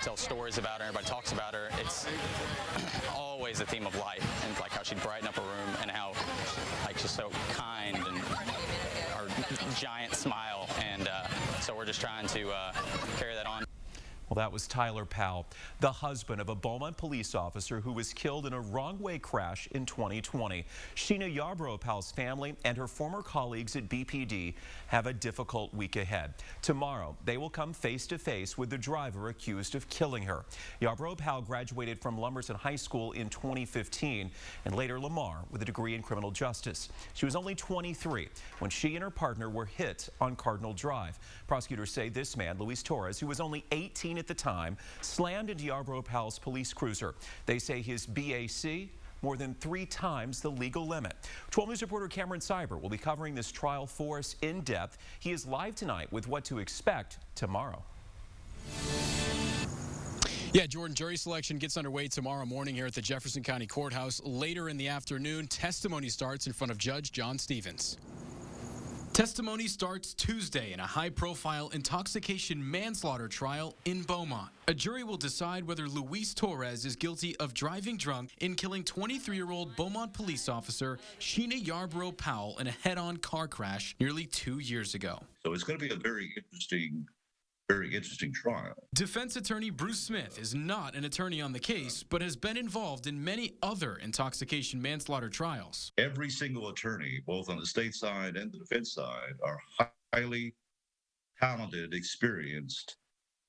tells stories about her, everybody talks about her. It's always a theme of life, and like how she'd brighten up a room, and how like she's so kind, and her giant smile, and so we're just trying to carry that on. Well, that was Tyler Powell, the husband of a Beaumont police officer who was killed in a wrong-way crash in 2020. Sheena Yarbrough Powell's family and her former colleagues at BPD have a difficult week ahead. Tomorrow, they will come face-to-face with the driver accused of killing her. Yarbrough Powell graduated from Lumberton High School in 2015 and later Lamar with a degree in criminal justice. She was only 23 when she and her partner were hit on Cardinal Drive. Prosecutors say this man, Luis Torres, who was only 18 at the time, slammed into Yarbrough Powell's police cruiser. They say his BAC more than 3 times the legal limit. 12 News reporter Cameron Seibert will be covering this trial for us in depth. He is live tonight with what to expect tomorrow. Yeah, Jordan, jury selection gets underway tomorrow morning here at the Jefferson County Courthouse. Later in the afternoon, testimony starts in front of Judge John Stevens. Testimony starts Tuesday in a high-profile intoxication manslaughter trial in Beaumont. A jury will decide whether Luis Torres is guilty of driving drunk in killing 23-year-old Beaumont police officer Sheena Yarbrough Powell in a head-on car crash nearly 2 years ago. So it's going to be a very interesting trial. Defense attorney Bruce Smith is not an attorney on the case, but has been involved in many other intoxication manslaughter trials. Every single attorney, both on the state side and the defense side, are highly talented, experienced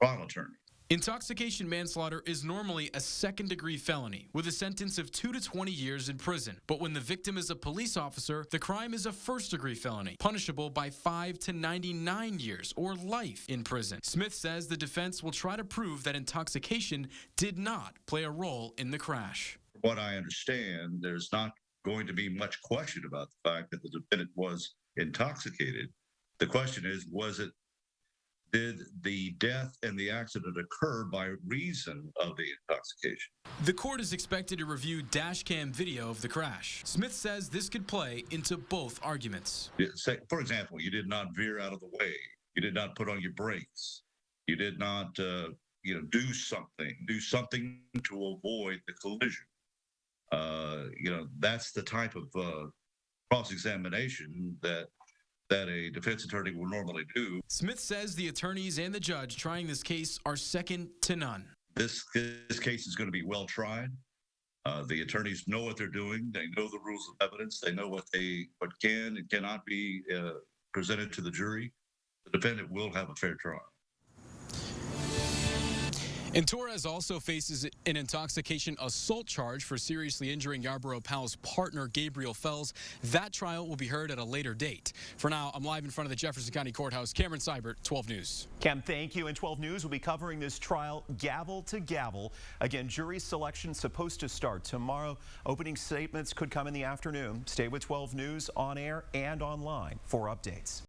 trial attorneys. Intoxication manslaughter is normally a second-degree felony with a sentence of 2 to 20 years in prison. But when the victim is a police officer, the crime is a first-degree felony, punishable by 5 to 99 years or life in prison. Smith says the defense will try to prove that intoxication did not play a role in the crash. From what I understand, there's not going to be much question about the fact that the defendant was intoxicated. The question is, did the death and the accident occur by reason of the intoxication? The court is expected to review dash cam video of the crash. Smith says this could play into both arguments. For example, you did not veer out of the way. You did not put on your brakes. You did not, do something to avoid the collision. That's the type of cross-examination that a defense attorney will normally do. Smith says the attorneys and the judge trying this case are second to none. This case is going to be well tried. The attorneys know what they're doing. They know the rules of evidence. They know what can and cannot be presented to the jury. The defendant will have a fair trial. And Torres also faces an intoxication assault charge for seriously injuring Yarbrough Powell's partner, Gabriel Fells. That trial will be heard at a later date. For now, I'm live in front of the Jefferson County Courthouse. Cameron Seibert, 12 News. Cam, thank you. And 12 News will be covering this trial gavel to gavel. Again, jury selection supposed to start tomorrow. Opening statements could come in the afternoon. Stay with 12 News on air and online for updates.